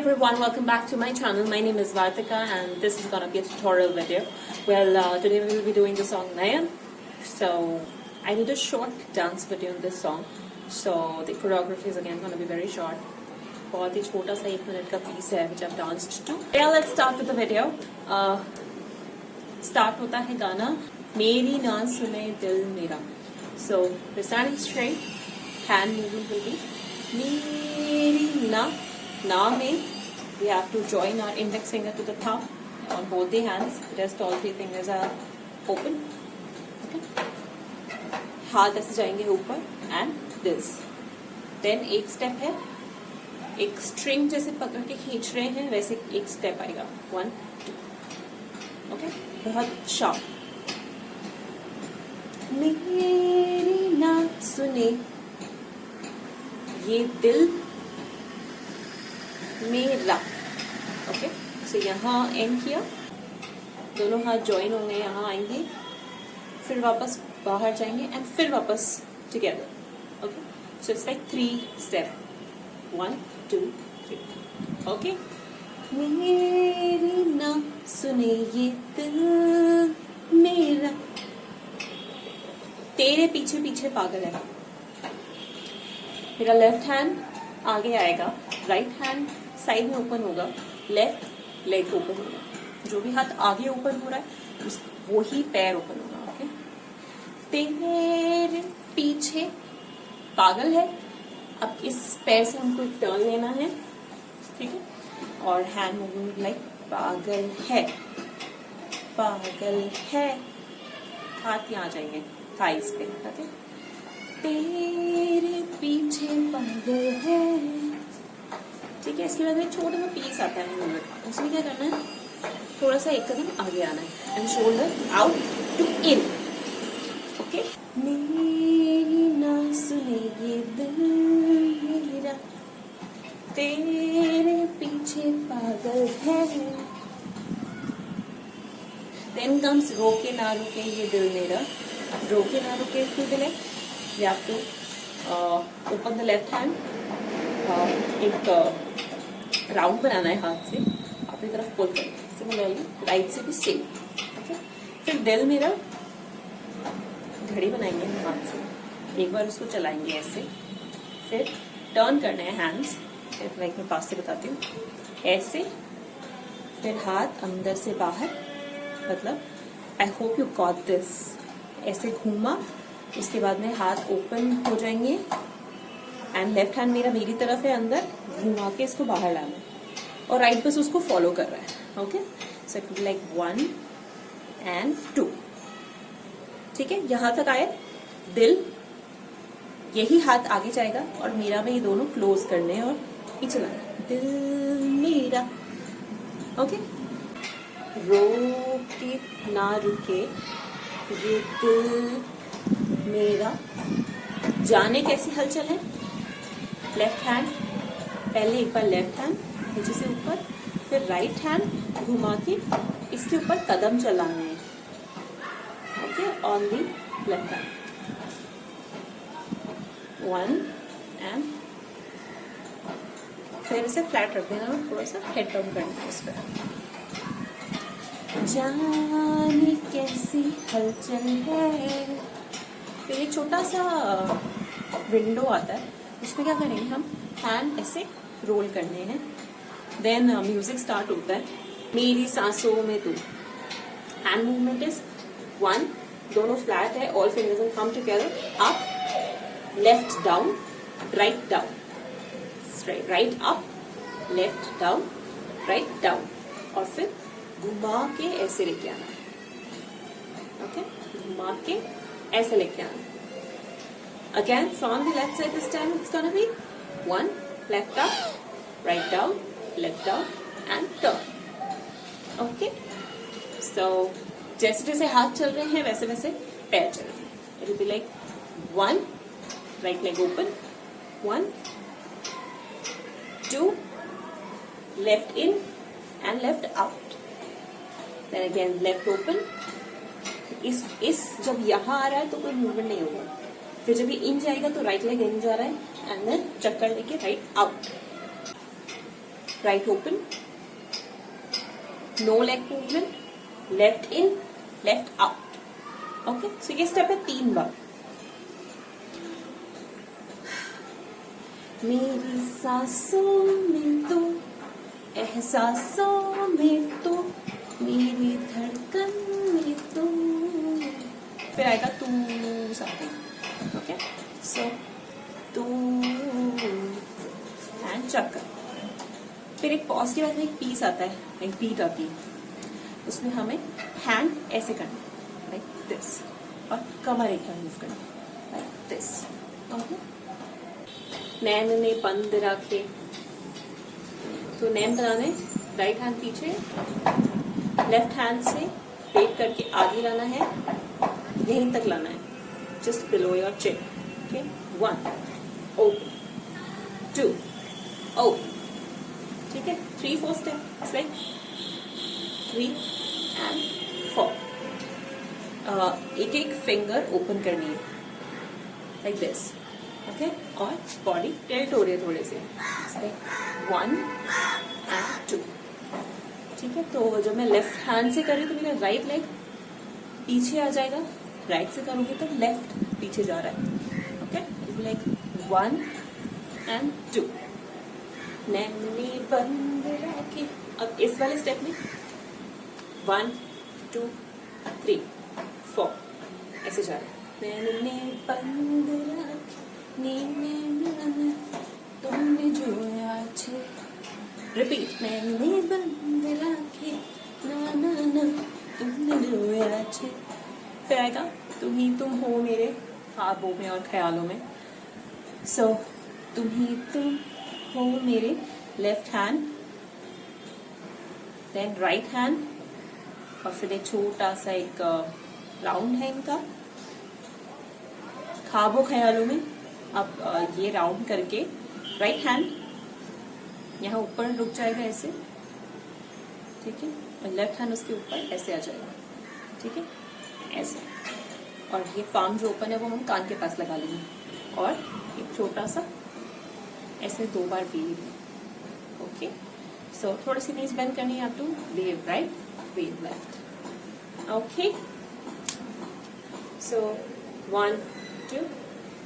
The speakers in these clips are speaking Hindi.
everyone, welcome back to my channel. My name is Vartika and this is gonna be a tutorial video. Today we will be doing the song Nayan. So I did a short dance video in this song. So the choreography is again gonna be very short. बहुत ही छोटा सा 1 मिनट का piece है which I've danced to. Yeah, let's start with the video. Start होता है गाना मेरी ना सुने दिल मेरा. So we're standing straight. Hand movement will be मेरी na mein we have to join our index finger to the thumb on both the hands. Rest all 3 fingers are open. Okay. हाथ ऐसे जाएंगे ऊपर and this. Then एक step है, एक string जैसे पकड़ के खींच रहे हैं वैसे एक step आएगा 1 2. Okay. बहुत sharp. मेरी ना सुने ये दिल मेरा. ओके, सो यहाँ एंड किया, दोनों हाथ ज्वाइन होंगे, यहाँ आएंगे, फिर वापस बाहर जाएंगे एंड फिर वापस together. Okay, so it's like 3 step 1 2 3. Okay, मेरी ना सुने ये दिल मेरा, तेरे पीछे पीछे पागल है. मेरा लेफ्ट हैंड आगे आएगा, राइट हैंड साइड में ओपन होगा, लेफ्ट लेग ओपन होगा. जो भी हाथ आगे ओपन हो रहा है वो ही पैर ओपन होगा. ओके, तेरे पीछे पागल है. अब इस पैर से हमको टर्न लेना है, ठीक है, और हैंड मूवमेंट लाइक पागल है, पागल है. हाथ यहाँ जाएंगे थाइस पे. ओके, तेरे पीछे पागल है. ठीक है, इसके बाद में छोटा सा पीस आता है मूवमेंट. उसमें क्या करना है, थोड़ा सा एक कदम आगे आना है and shoulder out to in. Okay, मेरी ना सुने ये दिल मेरा, तेरे पीछे पागल है. देन कम्स रोके ना रुके ये दिल मेरा. रोके ना रुके to the left, you have to open the left hand. एक राउंड बनाना है हाथ से, अपनी तरफ पुल करना है. सिमिलरली राइट से भी सेम. ओके, फिर दिल मेरा घड़ी बनाएंगे हाथ से, एक बार उसको चलाएंगे ऐसे, फिर टर्न करने हैं हैंड्स. लाइक मैं पास से बताती हूँ, ऐसे, फिर हाथ अंदर से बाहर, मतलब I hope you got this. ऐसे घूमा, उसके बाद में हाथ ओपन हो जाएंगे एंड लेफ्ट हैंड मेरा मेरी तरफ है अंदर, घुमा के इसको बाहर लाना है और राइट बस उसको फॉलो कर रहा है. Okay, so it will like 1 and 2. ठीक है, यहां तक आए. दिल, यही हाथ आगे जाएगा और मेरा में ये दोनों क्लोज करने हैं और पीछे लाना. दिल मेरा. ओके, रोके ना रुके ये दिल मेरा. जाने कैसी हलचल है, लेफ्ट हैंड पहले एक बार लेफ्ट हैंड नीचे से ऊपर, फिर राइट हैंड घुमा के इसके ऊपर कदम चलाने हैं. Okay, on the left hand 1 and फिर इसे फ्लैट रख देना और थोड़ा सा हेड डाउन करना है उस पर. जाने कैसी हलचल है. फिर एक छोटा सा विंडो आता है, उसमें क्या करेंगे हम, हैंड ऐसे रोल करने हैं. देन म्यूजिक स्टार्ट होता है, मेरी सांसों में तू. हैंड मूवमेंट इज 1, दोनों फ्लैट है, all fingers and come together, up, left down, write down, right up, left down, write down, और फिर घुमा के ऐसे लेके आना है. ओके, घुमा के ऐसे लेके आना. Again from the left side, this time it's gonna be 1 left up, right down, left down and turn. Okay, so जैसे जैसे हाथ चल रहे हैं वैसे वैसे पैर चल रहे हैं. It will be like 1 right leg open, 1 2 left in and left out. Then again left open. इस जब यहाँ आ रहा है तो कोई मूवमेंट नहीं होगा. फिर जब ये इन जाएगा तो राइट लेग इन जा रहा है एंड देन चक्कर लेके right out. Right open, no leg movement, left in, left out. Okay, so ये स्टेप है 3 बार। मेरी सांसों में तो, एहसासों में तो, मेरी धड़कन में तो, फिर आएगा तू समथिंग। ओके, सो तू एंड चक्कर। फिर एक पॉज के बाद में एक पीस आता है, एक बीट आती है, उसमें हमें हैंड ऐसे करना है लाइक दिस, और कमर एक बार मूव करना है लाइक दिस। ओके, नैन ने बंद रखे, तो नैन बनाने राइट हैंड पीछे, लेफ्ट हैंड से पेट करके आगे लाना है, यहीं तक लाना है, just below your chin. Okay, 1 open, 2 open, ठीक है, 3 4 स्टेप्स लाइक 3 एंड 4। एक एक फिंगर ओपन करनी है लाइक दिस। ओके, और बॉडी टिल्ट हो रही है थोड़े से, 1 एंड 2। ठीक है, तो जब मैं लेफ्ट हैंड से कर रही हूँ तो मेरा राइट लेग पीछे आ जाएगा, राइट से करूंगी तो लेफ्ट पीछे जा रहा है। ओके, लाइक 1 एंड 2, नैने बंद रखे। अब इस वाले स्टेप में 1 2 3 4 ऐसे जा रहा है। नैने बंद रखे, तुमने जो अच्छे, रिपीट, मैंने बंद रखे, ना ना ना तुमने जो अच्छे। फिर आएगा तुम ही तुम हो मेरे ख्वाबों में और ख्यालों में। सो तुम ही तुम हो मेरे, left hand, then right hand, और फिर एक छोटा सा एक राउंड है इनका, ख्वाबों ख्यालों में। अब ये राउंड करके राइट हैंड यहाँ ऊपर रुक जाएगा ऐसे, ठीक है, और लेफ्ट हैंड उसके ऊपर ऐसे आ जाएगा, ठीक है, ऐसे। और ये पाम जो ओपन है वो हम कान के पास लगा लेंगे, और एक छोटा सा ऐसे 2 बार वेव। ओके, सो थोड़ी सी नीज बेंड करनी है, आप to wave right, wave left. Okay, so 1 2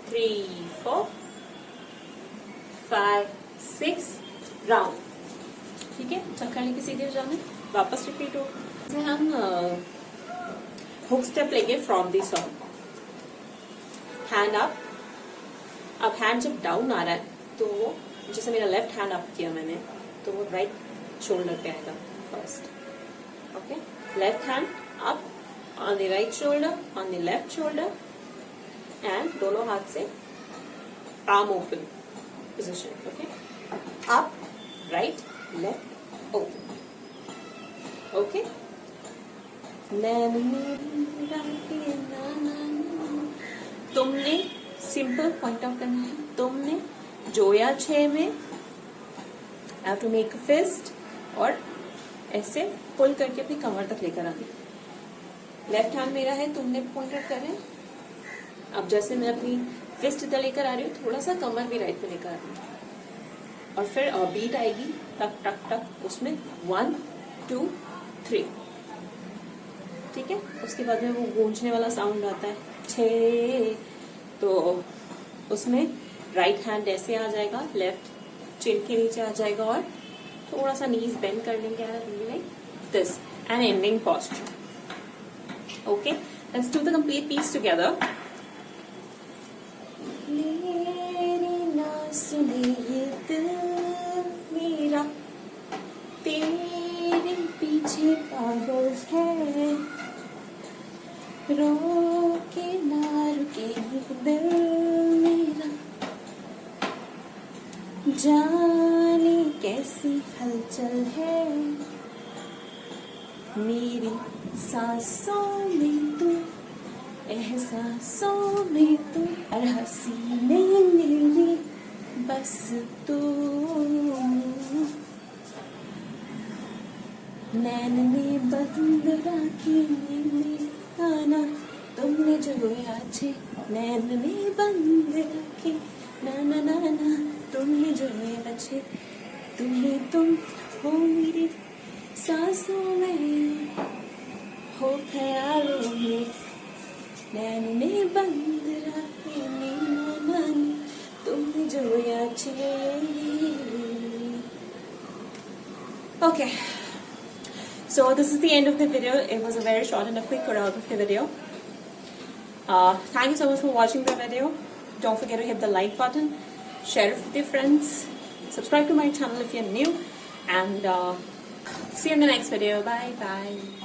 3 4 5 6 round, ठीक है, चक्कर लेके सीधे जाना, वापस रिपीट हो। हम हुक स्टेप लेंगे from the song, hand up. अब हैंड जब डाउन आ रहा है तो जैसे मेरा लेफ्ट हैंड अप किया मैंने, तो वो राइट शोल्डर पे आएगा first. Okay, left hand up on the right shoulder, on the left shoulder, and दोनों हाथ से arm open position. Okay, up right left open. Okay, तुमने सिंपल पॉइंट आउट करना है, तुमने जोया 6 में, हैव टू मेक फिस्ट, और ऐसे पुल करके अपनी कमर तक लेकर आनी। लेफ्ट हैंड मेरा है, तुमने पॉइंट आउट कर रहे हैं। अब जैसे मैं अपनी फिस्ट इधर लेकर आ रही हूँ, थोड़ा सा कमर भी राइट पे लेकर आ रही हूँ, और फिर बीट आएगी टक टक टक, उसमें 1 2 3, ठीक है। उसके बाद में वो गूंजने वाला साउंड आता है 6, तो उसमें राइट हैंड ऐसे आ जाएगा, लेफ्ट चिन के नीचे आ जाएगा, और थोड़ा सा नीज बेंड कर लेंगे like this, and ending posture. Okay, let's do the complete piece together. सुने ये दिल मेरा तेरे पीछे पागल है, रोके ना रुके ये दिल मेरा, जाने कैसी हलचल है, मेरी सांसों में तू, एहसासों में तू, हर हसीने मेरी बस तू, नैन ने बंद राखी मेरी आना, तुमने जो अच्छे, नैन ने बंद राखी, ना ना ना ना तुमने जो अच्छे, तुम हो मेरी सांसों में, हो ख्यालों में, नैने बंद रखे नीनो मन, तुमने जो याद चली. Okay, so this is the end of the video. It was a very short and a quick choreography video. Thank you so much for watching the video. Don't forget to hit the like button, share it with your friends, subscribe to my channel if you're new, and see you in the next video. Bye bye.